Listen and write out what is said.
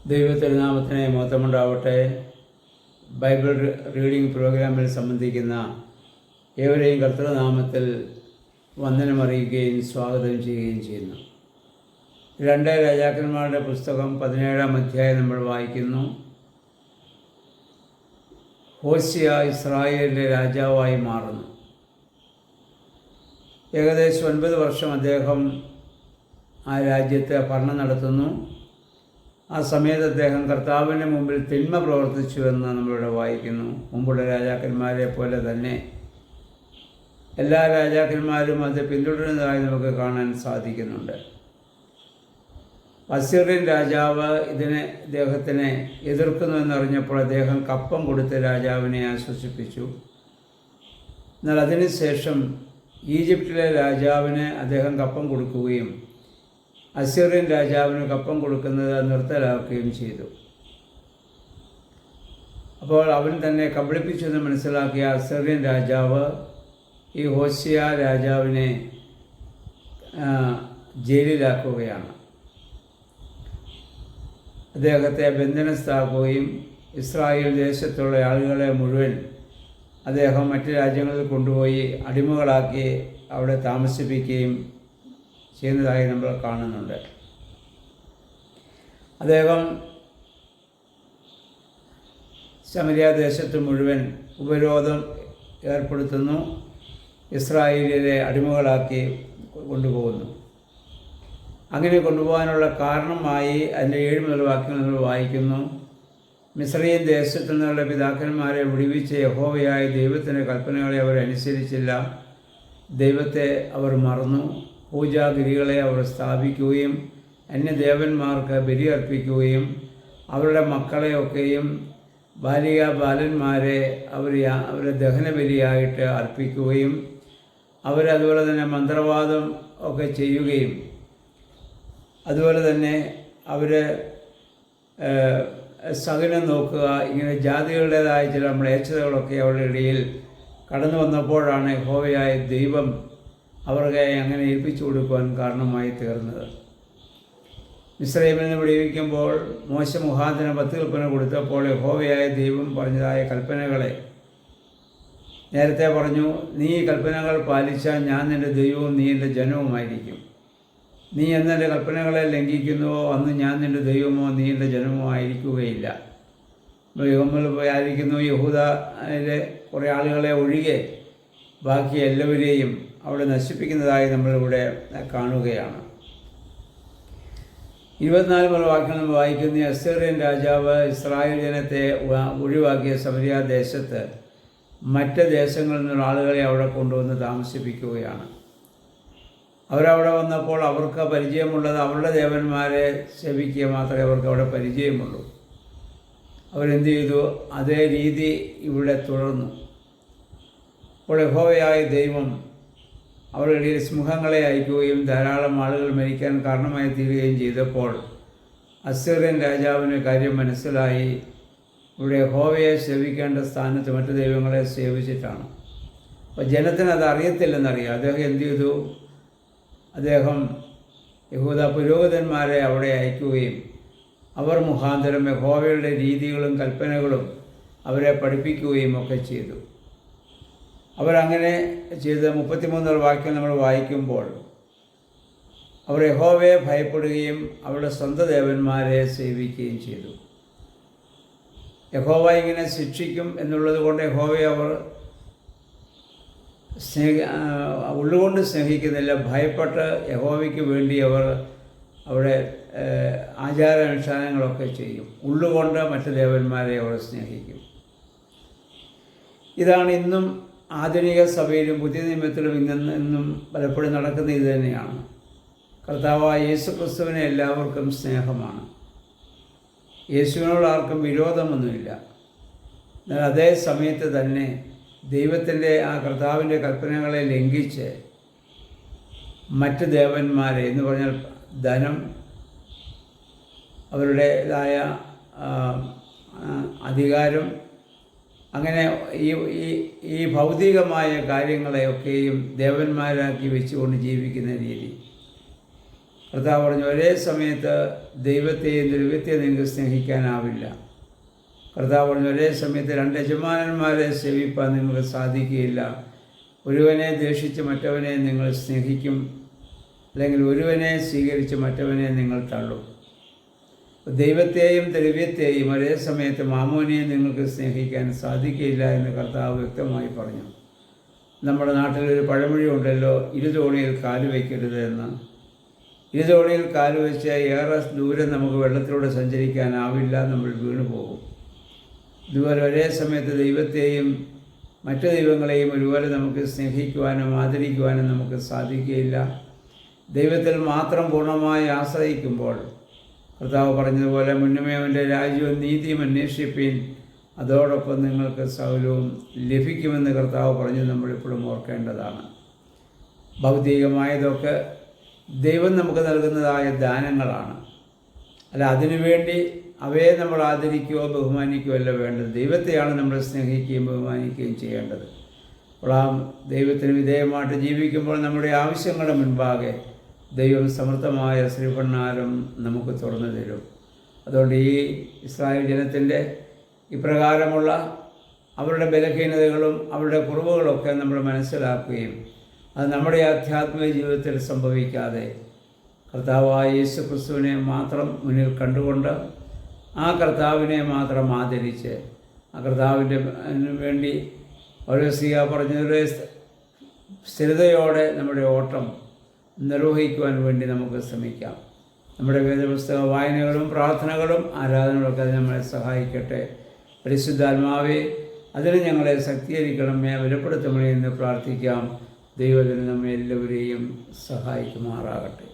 ദൈവത്തിരുനാമത്തിന് മഹത്വമുണ്ടാവട്ടെ. Bible reading പ്രോഗ്രാമിൽ സംബന്ധിക്കുന്ന ഏവരെയും കർത്തൃനാമത്തിൽ വന്ദനമറിയിക്കുകയും സ്വാഗതം ചെയ്യുകയും ചെയ്യുന്നു. 2 രാജാക്കന്മാരുടെ പുസ്തകം 17-ാം അധ്യായം നമ്മൾ വായിക്കുന്നു. ഹോശിയ ഇസ്രായേലിലെ രാജാവായി മാറുന്നു. ഏകദേശം 9 വർഷം അദ്ദേഹം ആ രാജ്യത്തെ ഭരണം നടത്തുന്നു. ആ സമയത്ത് അദ്ദേഹം കർത്താവിൻ്റെ മുമ്പിൽ തിന്മ പ്രവർത്തിച്ചു എന്ന് നമ്മളിവിടെ വായിക്കുന്നു. മുമ്പുള്ള രാജാക്കന്മാരെ പോലെ തന്നെ എല്ലാ രാജാക്കന്മാരും അത് പിന്തുടരുന്നതായി നമുക്ക് കാണാൻ സാധിക്കുന്നുണ്ട്. അസീറിയൻ രാജാവ് ഇദ്ദേഹത്തിനെ എതിർക്കുന്നുവെന്നറിഞ്ഞപ്പോൾ അദ്ദേഹം കപ്പം കൊടുത്ത് രാജാവിനെ ആശ്വസിപ്പിച്ചു. എന്നാൽ അതിനുശേഷം ഈജിപ്തിലെ രാജാവിന് അദ്ദേഹം കപ്പം കൊടുക്കുകയും അസീറിയൻ രാജാവിന് കപ്പം കൊടുക്കുന്നത് നിർത്തലാക്കുകയും ചെയ്തു. അപ്പോൾ അവൻ തന്നെ കബളിപ്പിച്ചെന്ന് മനസ്സിലാക്കിയ അസീറിയൻ രാജാവ് ഈ ഹോശിയ രാജാവിനെ ജയിലിലാക്കുകയാണ്. അദ്ദേഹത്തെ ബന്ധനസ്ഥാക്കുകയും ഇസ്രായേൽ ദേശത്തുള്ള ആളുകളെ മുഴുവൻ അദ്ദേഹം മറ്റ് രാജ്യങ്ങളിൽ കൊണ്ടുപോയി അടിമകളാക്കി അവിടെ താമസിപ്പിക്കുകയും ചെയ്യുന്നതായി നമ്മൾ കാണുന്നുണ്ട്. അദ്ദേഹം ശമരിയ ദേശത്ത് മുഴുവൻ ഉപരോധം ഏർപ്പെടുത്തുന്നു. ഇസ്രായേലിലെ അടിമകളാക്കി കൊണ്ടുപോകുന്നു. അങ്ങനെ കൊണ്ടുപോകാനുള്ള കാരണമായി അതിൻ്റെ 7 മുതൽ വാക്യങ്ങൾ നമ്മൾ വായിക്കുന്നു. മിസ്രയീം ദേശത്തു നിന്നുള്ള പിതാക്കന്മാരെ വിടുവിച്ച യഹോവയായ ദൈവത്തിൻ്റെ കൽപ്പനകളെ അവർ അനുസരിച്ചില്ല. ദൈവത്തെ അവർ മറന്നു. പൂജാഗിരികളെ അവർ സ്ഥാപിക്കുകയും അന്യദേവന്മാർക്ക് ബലി അർപ്പിക്കുകയും അവരുടെ മക്കളെയൊക്കെയും ബാലികാബാലന്മാരെ അവരെ ദഹനബലിയായിട്ട് അർപ്പിക്കുകയും അവരതുപോലെ തന്നെ മന്ത്രവാദം ഒക്കെ ചെയ്യുകയും അതുപോലെ തന്നെ അവർ സകലം നോക്കുക, ഇങ്ങനെ ജാതികളുടേതായ ചില മ്ലേച്ഛതകളൊക്കെ അവരുടെ ഇടയിൽ കടന്നു വന്നപ്പോഴാണ് യഹോവയായ ദൈവം അവർക്ക് അങ്ങനെ ഏൽപ്പിച്ചു കൊടുക്കുവാൻ കാരണമായി തീർന്നത്. മിസ്രയീമിൽ നിന്ന് വിടുവിക്കുമ്പോൾ മോശ മുഖാന്തരം 10 കൽപ്പന കൊടുത്തപ്പോൾ യഹോവയായ ദൈവം പറഞ്ഞതായ കൽപ്പനകളെ നേരത്തെ പറഞ്ഞു, നീ ഈ കൽപ്പനകൾ പാലിച്ചാൽ ഞാൻ നിൻ്റെ ദൈവവും നീ എൻ്റെ ജനവുമായിരിക്കും. നീ എന്നെ കൽപ്പനകളെ ലംഘിക്കുന്നുവോ അന്ന് ഞാൻ നിൻ്റെ ദൈവമോ നീ എൻ്റെ ജനമോ ആയിരിക്കുകയില്ല. യുഗങ്ങളിൽ പോയി ആയിരിക്കുന്നു. യഹൂദയിലെ കുറേ ആളുകളെ ഒഴികെ ബാക്കി എല്ലാവരെയും അവിടെ നശിപ്പിക്കുന്നതായി നമ്മളിവിടെ കാണുകയാണ്. 24 മുതൽ വാക്യങ്ങൾ നമ്മൾ വായിക്കുന്ന അസീറിയൻ രാജാവ് ഇസ്രായേൽ ജനത്തെ ഒഴിവാക്കിയ സമരിയ ദേശത്ത് മറ്റ് ദേശങ്ങളിൽ നിന്നുള്ള ആളുകളെ അവിടെ കൊണ്ടുവന്ന് താമസിപ്പിക്കുകയാണ്. അവരവിടെ വന്നപ്പോൾ അവർക്ക് പരിചയമുള്ളത് അവരുടെ ദേവന്മാരെ സേവിക്കുക മാത്രമേ അവർക്ക് അവിടെ പരിചയമുള്ളൂ. അവരെന്ത് ചെയ്തു? അതേ രീതി ഇവിടെ തുടർന്നു. അപ്പോൾ യഹോവയായ ദൈവം അവരുടെ ഇടയിൽ സിംഹങ്ങളെ അയക്കുകയും ധാരാളം ആളുകൾ മരിക്കാൻ കാരണമായി തീരുകയും ചെയ്തപ്പോൾ അസീറിയൻ രാജാവിന് കാര്യം മനസ്സിലായി. ഇവിടെ യഹോവയെ സേവിക്കേണ്ട സ്ഥാനത്ത് മറ്റു ദൈവങ്ങളെ സേവിച്ചിട്ടാണ്. അപ്പോൾ ജനത്തിന് അത് അറിയത്തില്ലെന്നറിയാം. അദ്ദേഹം എന്ത് ചെയ്തു? അദ്ദേഹം യഹൂദ പുരോഹിതന്മാരെ അവിടെ അയക്കുകയും അവർ മുഖാന്തരം യഹോവയുടെ രീതികളും കൽപ്പനകളും അവരെ പഠിപ്പിക്കുകയും ഒക്കെ ചെയ്തു. അവരങ്ങനെ ചെയ്ത് 33 വാക്യം നമ്മൾ വായിക്കുമ്പോൾ അവർ യഹോവയെ ഭയപ്പെടുകയും അവരുടെ സ്വന്തം ദേവന്മാരെ സേവിക്കുകയും ചെയ്തു. യഹോവ ഇങ്ങനെ ശിക്ഷിക്കും എന്നുള്ളത് കൊണ്ട് യഹോവയെ അവർ ഉള്ളുകൊണ്ട് സ്നേഹിക്കുന്നില്ല. ഭയപ്പെട്ട് യഹോവയ്ക്ക് വേണ്ടി അവർ അവിടെ ആചാരാനുഷ്ഠാനങ്ങളൊക്കെ ചെയ്യും. ഉള്ളുകൊണ്ട് മറ്റു ദേവന്മാരെ അവർ സ്നേഹിക്കും. ഇതാണ് ഇന്നും ആധുനിക സഭയിലും പുതിയ നിയമത്തിലും ഇന്നും പലപ്പോഴും നടക്കുന്ന ഇത് തന്നെയാണ്. കർത്താവായ യേശു ക്രിസ്തുവിനെ എല്ലാവർക്കും സ്നേഹമാണ്. യേശുവിനോട് ആർക്കും വിരോധമൊന്നുമില്ല. എന്നാൽ അതേ സമയത്ത് തന്നെ ദൈവത്തിൻ്റെ ആ കർത്താവിൻ്റെ കൽപ്പനകളെ ലംഘിച്ച് മറ്റ് ദേവന്മാരെ എന്ന് പറഞ്ഞാൽ ധനം, അവരുടേതായ അധികാരം, അങ്ങനെ ഈ ഭൗതികമായ കാര്യങ്ങളെയൊക്കെയും ദേവന്മാരാക്കി വെച്ചുകൊണ്ട് ജീവിക്കുന്ന രീതി, കർത്താവ് പറഞ്ഞു, ഒരേ സമയത്ത് ദൈവത്തെയും ദ്രവ്യത്തെയും നിങ്ങൾക്ക് സ്നേഹിക്കാനാവില്ല. കർത്താവ് പറഞ്ഞു, ഒരേ സമയത്ത് 2 യജമാനന്മാരെ സേവിപ്പാൻ നിങ്ങൾക്ക് സാധിക്കുകയില്ല. ഒരുവനെ ദ്വേഷിച്ച് മറ്റവനെ നിങ്ങൾ സ്നേഹിക്കും, അല്ലെങ്കിൽ ഒരുവനെ സ്വീകരിച്ച് മറ്റവനെ നിങ്ങൾ തള്ളും. ദൈവത്തെയും ദ്രവ്യത്തെയും ഒരേ സമയത്ത് മാമോനെയും നിങ്ങൾക്ക് സ്നേഹിക്കാൻ സാധിക്കുകയില്ല എന്ന് കർത്താവ് വ്യക്തമായി പറഞ്ഞു. നമ്മുടെ നാട്ടിലൊരു പഴമൊഴി ഉണ്ടല്ലോ, ഇരുതോണിയിൽ കാല് വയ്ക്കരുത് എന്ന്. ഇരുതോണിയിൽ കാല് വെച്ച് ഏറെ ദൂരം നമുക്ക് വെള്ളത്തിലൂടെ സഞ്ചരിക്കാനാവില്ല, നമ്മൾ വീണു പോകും. ഇതുപോലെ ഒരേ സമയത്ത് ദൈവത്തെയും മറ്റു ദൈവങ്ങളെയും ഒരുപോലെ നമുക്ക് സ്നേഹിക്കുവാനും ആദരിക്കുവാനും നമുക്ക് സാധിക്കുകയില്ല. ദൈവത്തിൽ മാത്രം പൂർണ്ണമായി ആശ്രയിക്കുമ്പോൾ കർത്താവ് പറഞ്ഞതുപോലെ, മുന്നമേ അവൻ്റെ രാജ്യവും നീതിയും അന്വേഷിപ്പീൻ, അതോടൊപ്പം നിങ്ങൾക്ക് സകലവും ലഭിക്കുമെന്ന് കർത്താവ് പറഞ്ഞ് നമ്മളിപ്പോഴും ഓർക്കേണ്ടതാണ്. ഭൗതികമായതൊക്കെ ദൈവം നമുക്ക് നൽകുന്നതായ ദാനങ്ങളാണ്. അല്ല, അതിനുവേണ്ടി അവയെ നമ്മൾ ആദരിക്കുകയോ ബഹുമാനിക്കുകയോ അല്ല വേണ്ടത്. ദൈവത്തെയാണ് നമ്മൾ സ്നേഹിക്കുകയും ബഹുമാനിക്കുകയും ചെയ്യേണ്ടത്. അപ്പോൾ ആ ദൈവത്തിന് വിധേയമായിട്ട് ജീവിക്കുമ്പോൾ നമ്മുടെ ആവശ്യങ്ങളുടെ മുൻപാകെ ദൈവം സമൃദ്ധമായ ശ്രീഭണ്ഡാരം നമുക്ക് തുറന്നു തരും. അതുകൊണ്ട് ഈ ഇസ്രായേൽ ജനത്തിൻ്റെ ഇപ്രകാരമുള്ള അവരുടെ ബലഹീനതകളും അവരുടെ കുറവുകളൊക്കെ നമ്മൾ മനസ്സിലാക്കുകയും അത് നമ്മുടെ ആധ്യാത്മിക ജീവിതത്തിൽ സംഭവിക്കാതെ കർത്താവായ യേശു ക്രിസ്തുവിനെ മാത്രം മുന്നിൽ കണ്ടുകൊണ്ട് ആ കർത്താവിനെ മാത്രം ആദരിച്ച് ആ കർത്താവിൻ്റെ വേണ്ടി പൗലോസ് പറഞ്ഞതിലെ സ്ഥിരതയോടെ നമ്മുടെ ഓട്ടം നിർവഹിക്കുവാൻ വേണ്ടി നമുക്ക് ശ്രമിക്കാം. നമ്മുടെ വേദപുസ്തക വായനകളും പ്രാർത്ഥനകളും ആരാധനകളൊക്കെ അത് നമ്മളെ സഹായിക്കട്ടെ. പരിശുദ്ധാത്മാവേ, അതിന് ഞങ്ങളെ ശക്തീകരിക്കണമേ, ബലപ്പെടുത്തണമേ എന്ന് പ്രാർത്ഥിക്കാം. ദൈവത്തിന് നമ്മെ എല്ലാവരെയും സഹായിക്കുമാറാകട്ടെ.